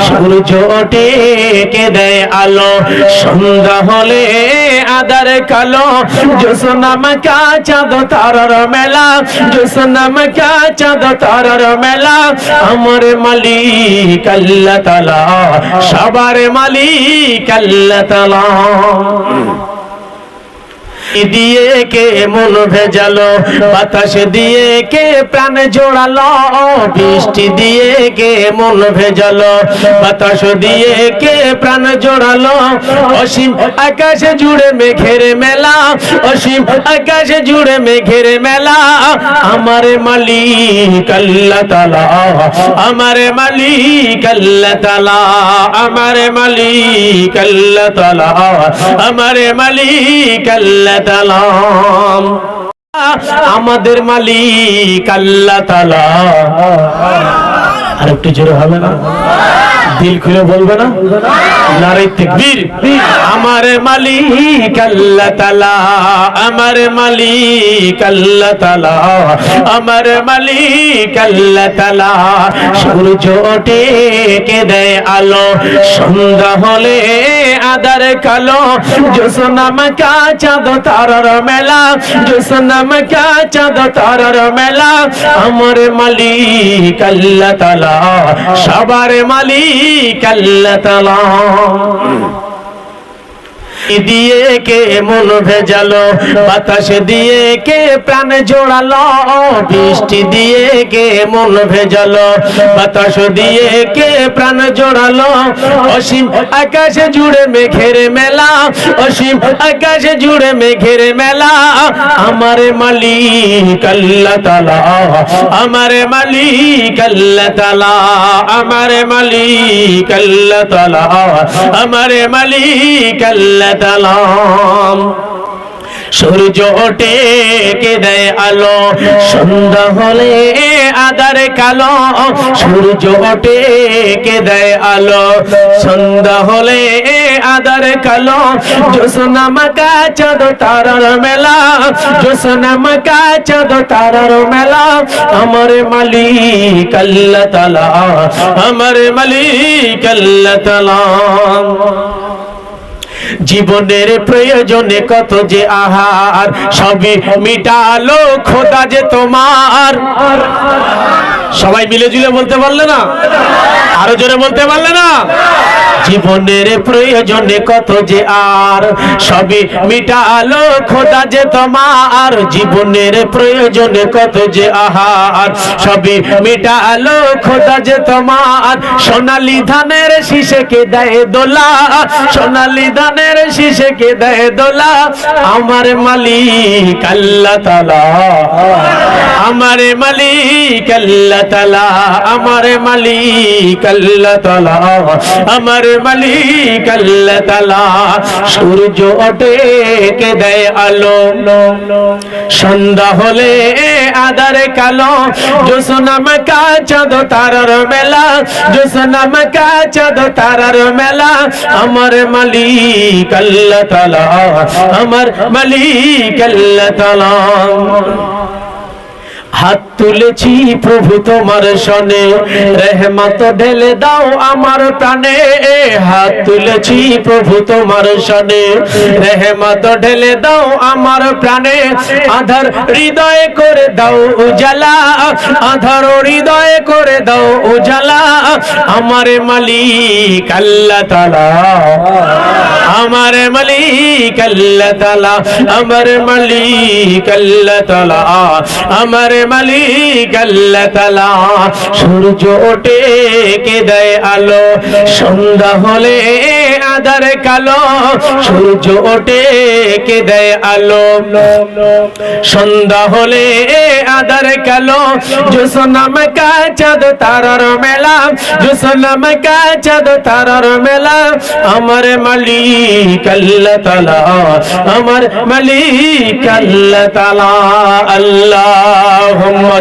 সূর্য ওঠে কে দেয় আলো, সন্ধ্যা হলে আধার কালো, জ্যোৎস্না মাখা চাঁদ তারার মেলা, জ্যোৎস্না মাখা চাঁদ তারার মেলা। আমার মালিক আল্লাহ তাআলা, সবার মালিক আল্লাহ তাআলা। দিয়ে কে মন ভেজালো, বাতাস দিয়ে কে প্রাণ জোড়ালো, বৃষ্টি দিয়ে কে মন ভেজালো, বাতাস দিয়ে কে প্রাণ জোড়ালো। অসীম আকাশ জুড়ে মেঘের মেলা, অসীম আকাশ জুড়ে মেঘের মেলা। আমার মালিক আল্লাহ তাআলা, আমার মালিক আল্লাহ তাআলা, আমার মালিক আল্লাহ তাআলা, আমার মালিক আল্লাহ তাআলা। আমাদের মালিক আল্লাহ তাআলা। আর একটু জোরে হবে না? দিল খুলে বলবে না? নারে তাকবীর। আমার মালিক আল্লাহ তাআলা, আমার মালিক আল্লাহ তাআলা, আমার মালিক আল্লাহ তাআলা। সূর্য ওঠে কে দেয় আলো, সন্ধ্যা হলে আধার কালো, জ্যোৎস্না মাখা চাঁদ তারার মেলা, জ্যোৎস্না মাখা চাঁদ তারার মেলা। আমার মালিক আল্লাহ তাআলা, সবার মালিক আল্লাহ তাআলা। দিয়ে কে মন ভেজালো, বাতাস দিয়ে কে প্রাণ জোড়ালো, বৃষ্টি দিয়ে কে মন ভেজালো, বাতাস দিয়ে কে প্রাণ জোড়ালো। অসীম আকাশ জুড়ে মেঘের মেলা, অসীম আকাশ জুড়ে মেঘের মেলা। আমার মালিক আল্লাহ তাআলা, আমার মালিক আল্লাহ তাআলা, আমার মালিক আল্লাহ তাআলা, আমার মালিক আল্লাহ তাআলা। সূর্য ওঠে কে দেয় আলো, সন্ধ্যা হলে আধার কালো, সূর্য ওঠে কে দেয় আলো, সন্ধ্যা হলে আধার কালো। জ্যোৎস্না মাখা চাঁদ তারার মেলা, জ্যোৎস্না মাখা চাঁদ তারার মেলা। আমার মালিক আল্লাহ তাআলা, আমার মালিক আল্লাহ তাআলা। জীবনের প্রয়োজনে কত যে আহার, সবই মিটালো খোদা যে তোমার। সবাই মিলে জুলে বলতে পারলে না? আরো জোরে বলতে পারলে না? জীবনের প্রয়োজনে কত যে আর, সবই মিটালো খোদা যে তোমার। জীবনের প্রয়োজনে কত যে আহার, সবই মিটালো খোদা যে তোমার। সোনালী ধানের শীষে কে দেয় দোলা, সোনালী ধানের শীষে কে দেয় দোলা। আমার মালিক আল্লাহ তাআলা, আমার মালিক আল্লাহ তাআলা, আমার মালিক আল্লাহ তাআলা, আমার মালিক আল্লাহ তাআলা। সূর্য ওঠে কে দেয় আলো, সন্ধ্যা হলে আধার কালো, জ্যোৎস্না মাখা চাঁদ তারার মেলা, জ্যোৎস্না মাখা চাঁদ তারার মেলা। আমার মালিক আল্লাহ তাআলা, আমার মালিক আল্লাহ তাআলা। হাত তুলেছি প্রভু তোমার শনে, রহমত ঢেলে দাও আমার প্রাণে। হাত তুলেছি প্রভু তোমার শনে, রহমত ঢেলে দাও আমার প্রাণে। আধার হৃদয়ে করে দাও উজালা, আধার হৃদয়ে করে দাও উজালা। আমার মালিক আল্লাহ তাআলা, আমার মালিক আল্লাহ তাআলা, আমার মালিক আল্লাহ তাআলা, আমার মালিক আল্লাহ তাআলা। সূর্য ওঠে কে দেয় আলো, সন্ধ্যা হলে আধার কালো, সূর্য ওঠে কে দেয় আলো, সন্ধ্যা হলে আধার কালো। জ্যোৎস্না মাখা চাঁদ তারার মেলা, জ্যোৎস্না মাখা চাঁদ তারার মেলা। আমার মালিক আল্লাহ তাআলা, আমার মালিক আল্লাহ তাআলা। আল্লাহুম্মা